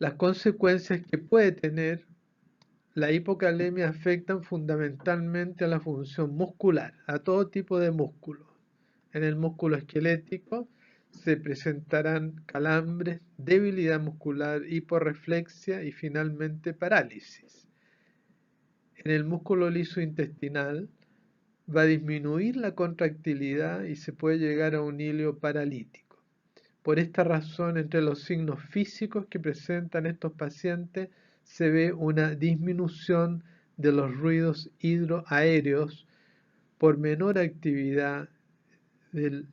Las consecuencias que puede tener la hipocalemia afectan fundamentalmente a la función muscular, a todo tipo de músculos. En el músculo esquelético se presentarán calambres, debilidad muscular, hiporreflexia y finalmente parálisis. En el músculo liso intestinal va a disminuir la contractilidad y se puede llegar a un hilo paralítico. Por esta razón, entre los signos físicos que presentan estos pacientes se ve una disminución de los ruidos hidroaéreos por menor actividad del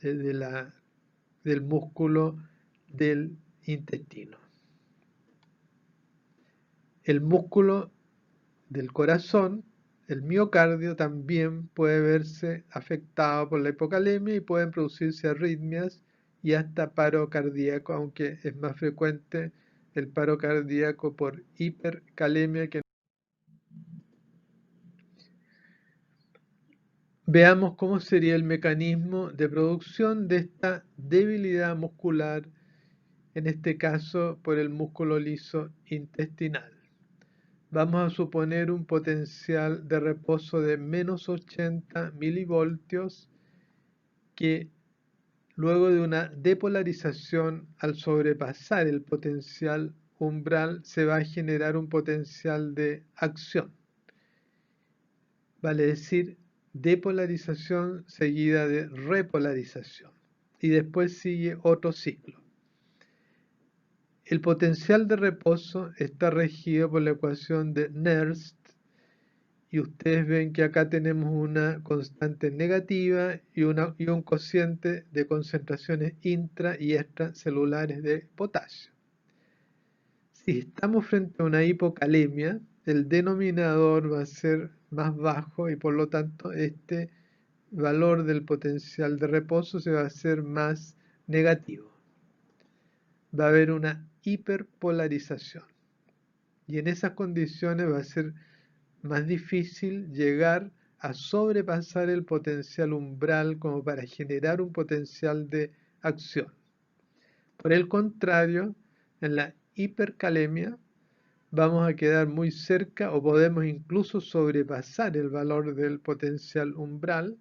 músculo del intestino. El músculo del corazón, el miocardio, también puede verse afectado por la hipocalemia y pueden producirse arritmias y hasta paro cardíaco, aunque es más frecuente el paro cardíaco por hipercalemia que. Veamos cómo sería el mecanismo de producción de esta debilidad muscular, en este caso por el músculo liso intestinal. Vamos a suponer un potencial de reposo de menos 80 milivoltios que luego de una depolarización al sobrepasar el potencial umbral se va a generar un potencial de acción. Vale decir, depolarización seguida de repolarización. Y después sigue otro ciclo. El potencial de reposo está regido por la ecuación de Nernst y ustedes ven que acá tenemos una constante negativa y un cociente de concentraciones intra y extracelulares de potasio. Si estamos frente a una hipocalemia, el denominador va a ser más bajo y por lo tanto este valor del potencial de reposo se va a hacer más negativo. Va a haber una hiperpolarización y en esas condiciones va a ser más difícil llegar a sobrepasar el potencial umbral como para generar un potencial de acción. Por el contrario, en la hipercalemia vamos a quedar muy cerca o podemos incluso sobrepasar el valor del potencial umbral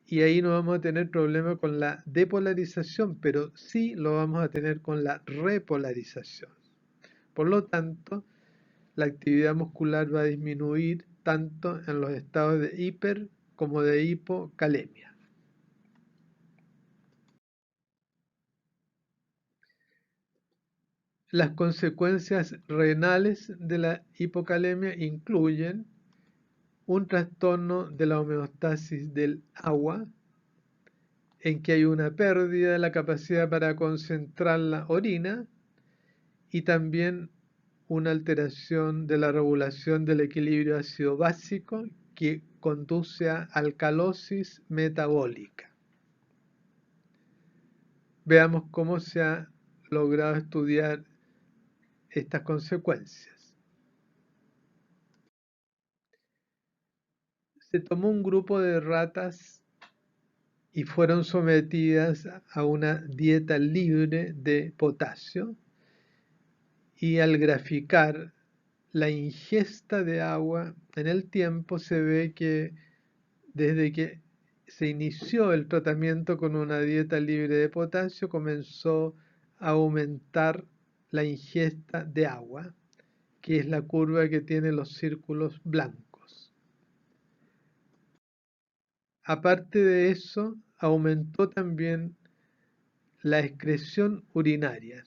y ahí no vamos a tener problema con la depolarización, pero sí lo vamos a tener con la repolarización. Por lo tanto, la actividad muscular va a disminuir tanto en los estados de hiper como de hipocalemia. Las consecuencias renales de la hipocalemia incluyen un trastorno de la homeostasis del agua, en que hay una pérdida de la capacidad para concentrar la orina y también una alteración de la regulación del equilibrio ácido básico que conduce a alcalosis metabólica. Veamos cómo se ha logrado estudiar estas consecuencias. Se tomó un grupo de ratas y fueron sometidas a una dieta libre de potasio y al graficar la ingesta de agua en el tiempo se ve que desde que se inició el tratamiento con una dieta libre de potasio comenzó a aumentar la ingesta de agua, que es la curva que tiene los círculos blancos. Aparte de eso, aumentó también la excreción urinaria.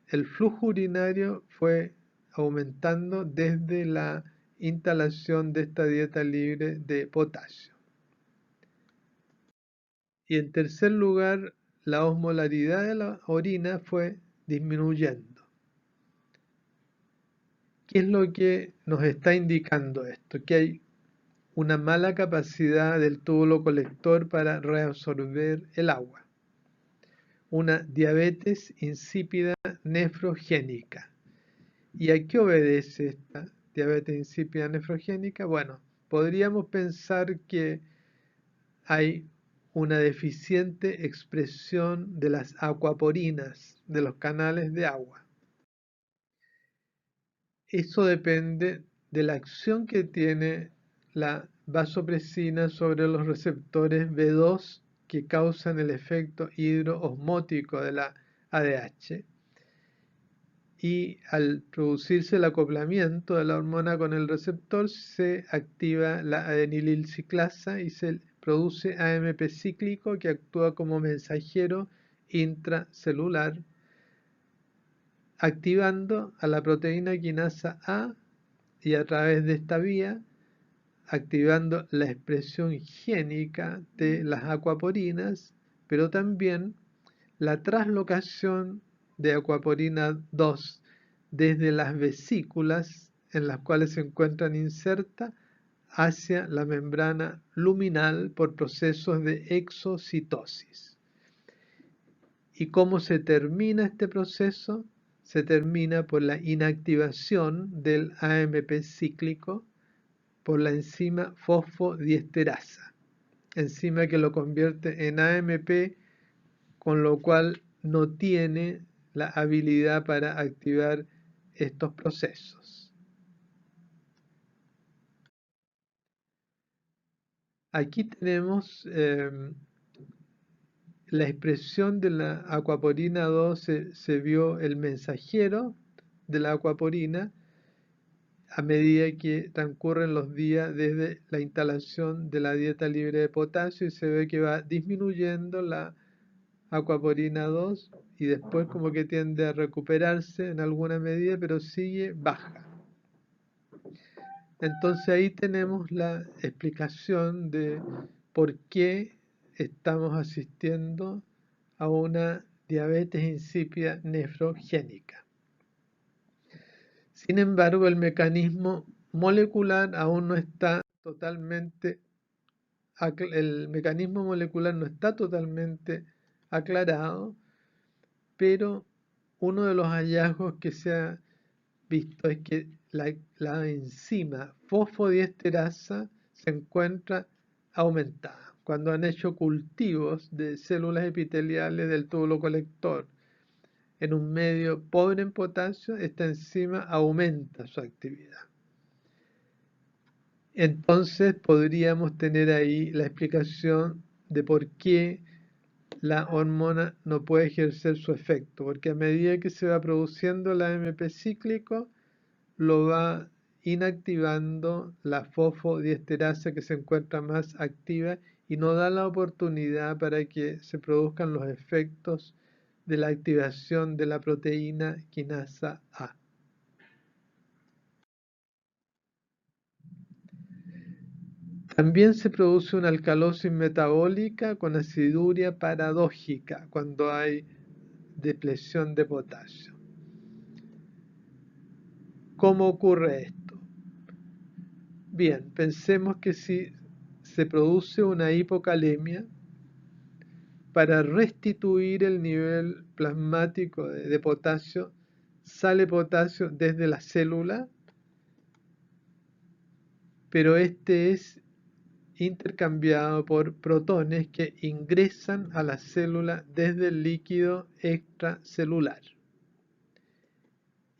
El flujo urinario fue aumentando desde la instalación de esta dieta libre de potasio. Y en tercer lugar, la osmolaridad de la orina fue disminuyendo. ¿Qué es lo que nos está indicando esto? Que hay una mala capacidad del túbulo colector para reabsorber el agua. Una diabetes insípida nefrogénica. ¿Y a qué obedece esta diabetes insípida nefrogénica? Bueno, podríamos pensar que hay una deficiente expresión de las acuaporinas, de los canales de agua. Eso depende de la acción que tiene la vasopresina sobre los receptores B2 que causan el efecto hidroosmótico de la ADH. Y al producirse el acoplamiento de la hormona con el receptor, se activa la adenililciclasa y se produce AMP cíclico que actúa como mensajero intracelular, activando a la proteína quinasa A y a través de esta vía activando la expresión génica de las acuaporinas, pero también la translocación de acuaporina 2 desde las vesículas en las cuales se encuentran insertas hacia la membrana luminal por procesos de exocitosis. ¿Y cómo se termina este proceso? Se termina por la inactivación del AMP cíclico por la enzima fosfodiesterasa, enzima que lo convierte en AMP, con lo cual no tiene la habilidad para activar estos procesos. Aquí tenemos la expresión de la acuaporina 2, se vio el mensajero de la acuaporina a medida que transcurren los días desde la instalación de la dieta libre de potasio, y se ve que va disminuyendo la acuaporina 2 y después como que tiende a recuperarse en alguna medida, pero sigue baja. Entonces ahí tenemos la explicación de por qué estamos asistiendo a una diabetes insípida nefrogénica. Sin embargo, el mecanismo molecular aún no está totalmente aclarado, pero uno de los hallazgos que se ha visto es que la enzima fosfodiesterasa se encuentra aumentada. Cuando han hecho cultivos de células epiteliales del túbulo colector en un medio pobre en potasio, esta enzima aumenta su actividad. Entonces podríamos tener ahí la explicación de por qué la hormona no puede ejercer su efecto, porque a medida que se va produciendo la AMP cíclico, lo va inactivando la fosfodiesterasa que se encuentra más activa y no da la oportunidad para que se produzcan los efectos de la activación de la proteína quinasa A. También se produce una alcalosis metabólica con aciduria paradójica cuando hay depleción de potasio. ¿Cómo ocurre esto? Bien, pensemos que si se produce una hipocalemia, para restituir el nivel plasmático de potasio, sale potasio desde la célula, pero este es intercambiado por protones que ingresan a la célula desde el líquido extracelular.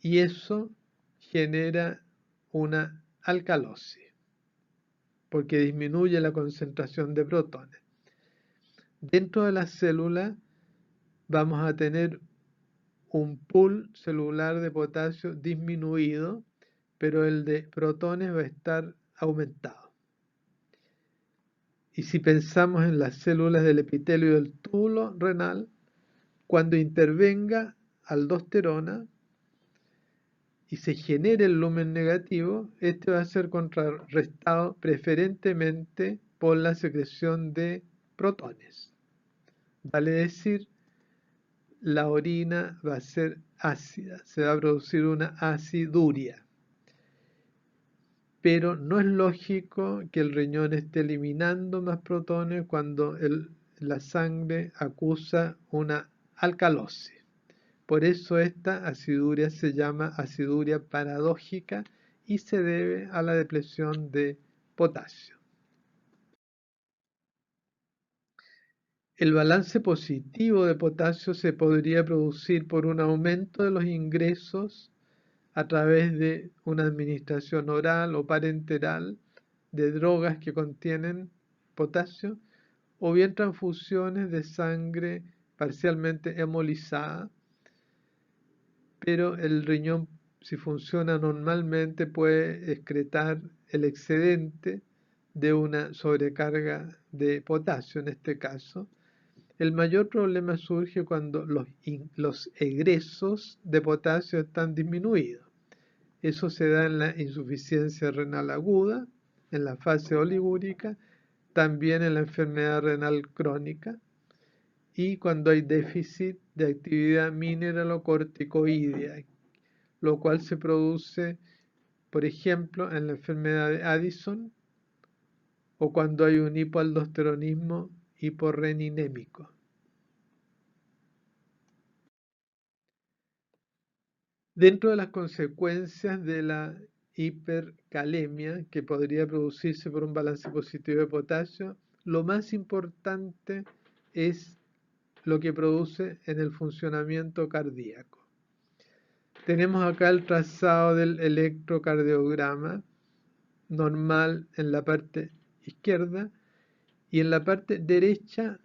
Y eso genera una alcalosis, porque disminuye la concentración de protones. Dentro de la célula vamos a tener un pool celular de potasio disminuido, pero el de protones va a estar aumentado. Y si pensamos en las células del epitelio del túbulo renal, cuando intervenga aldosterona y se genere el lumen negativo, este va a ser contrarrestado preferentemente por la secreción de protones. Vale decir, la orina va a ser ácida, se va a producir una aciduria. Pero no es lógico que el riñón esté eliminando más protones cuando la sangre acusa una alcalosis. Por eso esta aciduria se llama aciduria paradójica y se debe a la depleción de potasio. El balance positivo de potasio se podría producir por un aumento de los ingresos a través de una administración oral o parenteral de drogas que contienen potasio, o bien transfusiones de sangre parcialmente hemolizada, pero el riñón, si funciona normalmente, puede excretar el excedente de una sobrecarga de potasio en este caso. El mayor problema surge cuando los egresos de potasio están disminuidos. Eso se da en la insuficiencia renal aguda, en la fase oligúrica, también en la enfermedad renal crónica y cuando hay déficit de actividad mineralocorticoidea, lo cual se produce, por ejemplo, en la enfermedad de Addison o cuando hay un hipoaldosteronismo hiporreninémico. Dentro de las consecuencias de la hipercalemia que podría producirse por un balance positivo de potasio, lo más importante es lo que produce en el funcionamiento cardíaco. Tenemos acá el trazado del electrocardiograma normal en la parte izquierda y en la parte derecha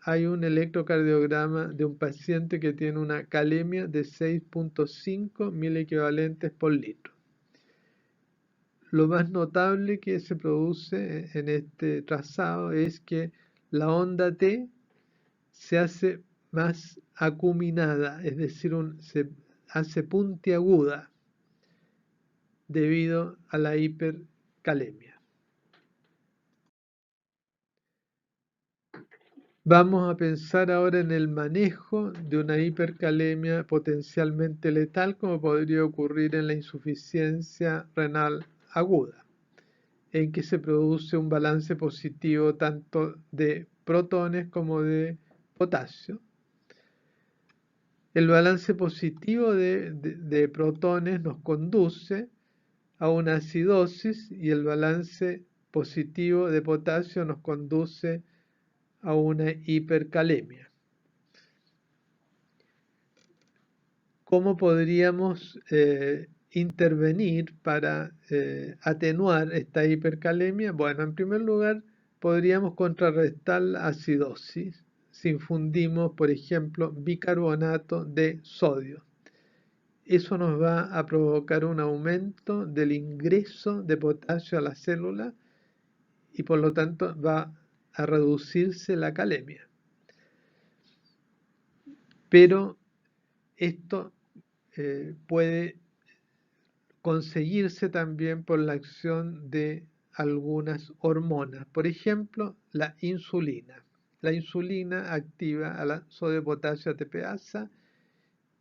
hay un electrocardiograma de un paciente que tiene una calemia de 6.5 milequivalentes por litro. Lo más notable que se produce en este trazado es que la onda T se hace más acuminada, es decir, se hace puntiaguda debido a la hipercalemia. Vamos a pensar ahora en el manejo de una hipercalemia potencialmente letal como podría ocurrir en la insuficiencia renal aguda, en que se produce un balance positivo tanto de protones como de potasio. El balance positivo de protones nos conduce a una acidosis y el balance positivo de potasio nos conduce a una hipercalemia. ¿Cómo podríamos intervenir para atenuar esta hipercalemia? Bueno, en primer lugar, podríamos contrarrestar la acidosis si infundimos, por ejemplo, bicarbonato de sodio. Eso nos va a provocar un aumento del ingreso de potasio a la célula y por lo tanto va a reducirse la calemia. Pero esto puede conseguirse también por la acción de algunas hormonas, por ejemplo, la insulina. La insulina activa a la sodio-potasio ATPasa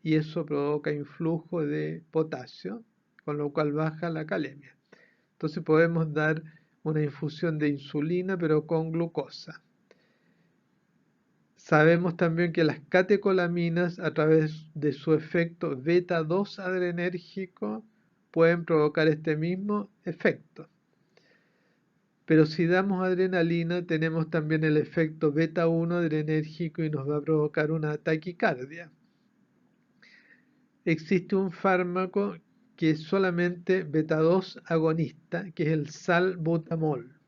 y eso provoca influjo de potasio, con lo cual baja la calemia. Entonces podemos dar una infusión de insulina pero con glucosa. Sabemos también que las catecolaminas, a través de su efecto beta 2 adrenérgico, pueden provocar este mismo efecto. Pero si damos adrenalina, tenemos también el efecto beta 1 adrenérgico y nos va a provocar una taquicardia. Existe un fármaco que es solamente beta 2 agonista, que es el salbutamol.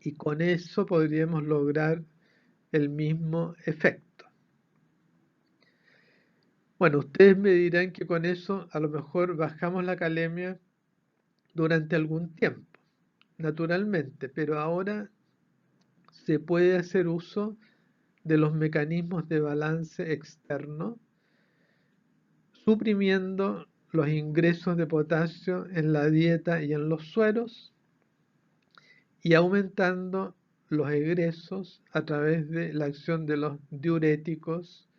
Y con eso podríamos lograr el mismo efecto. Bueno, ustedes me dirán que con eso a lo mejor bajamos la calemia durante algún tiempo, naturalmente, pero ahora se puede hacer uso de los mecanismos de balance externo, suprimiendo los ingresos de potasio en la dieta y en los sueros y aumentando los egresos a través de la acción de los diuréticos.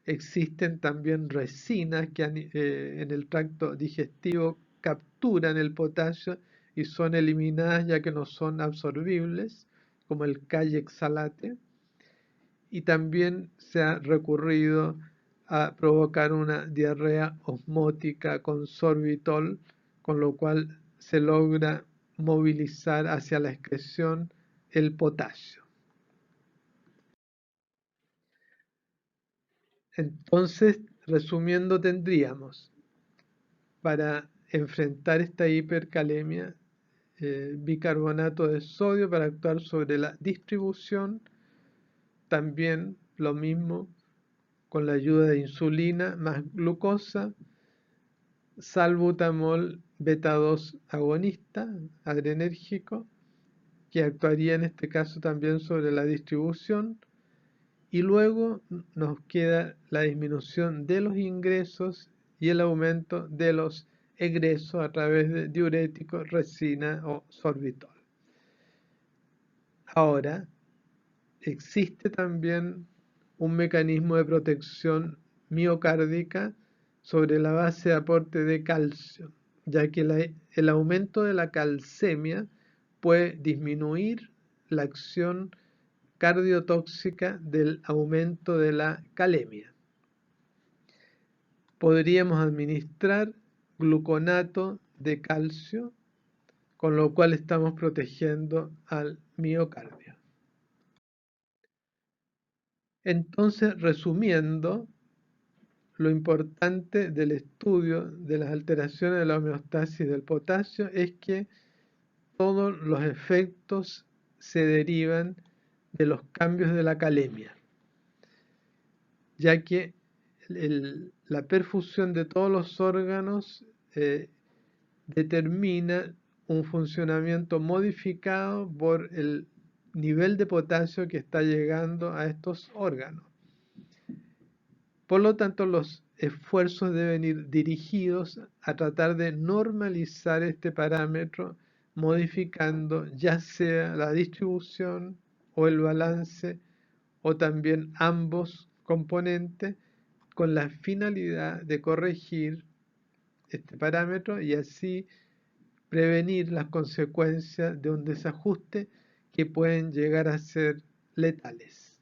Existen también resinas que en el tracto digestivo capturan el potasio y son eliminadas ya que no son absorbibles, como el Kayexalate. Y también se ha recurrido a provocar una diarrea osmótica con sorbitol, con lo cual se logra movilizar hacia la excreción el potasio. Entonces, resumiendo, tendríamos para enfrentar esta hipercalemia, bicarbonato de sodio para actuar sobre la distribución, también lo mismo con la ayuda de insulina más glucosa, salbutamol beta 2 agonista, adrenérgico, que actuaría en este caso también sobre la distribución, y luego nos queda la disminución de los ingresos y el aumento de los egresos a través de diuréticos, resina o sorbitol. Ahora, existe también un mecanismo de protección miocárdica sobre la base de aporte de calcio, ya que el aumento de la calcemia puede disminuir la acción cardiotóxica del aumento de la calemia. Podríamos administrar gluconato de calcio, con lo cual estamos protegiendo al miocardio. Entonces, resumiendo, lo importante del estudio de las alteraciones de la homeostasis del potasio es que todos los efectos se derivan de los cambios de la calemia, ya que la perfusión de todos los órganos determina un funcionamiento modificado por el nivel de potasio que está llegando a estos órganos. Por lo tanto, los esfuerzos deben ir dirigidos a tratar de normalizar este parámetro, modificando ya sea la distribución o el balance o también ambos componentes con la finalidad de corregir este parámetro y así prevenir las consecuencias de un desajuste que pueden llegar a ser letales.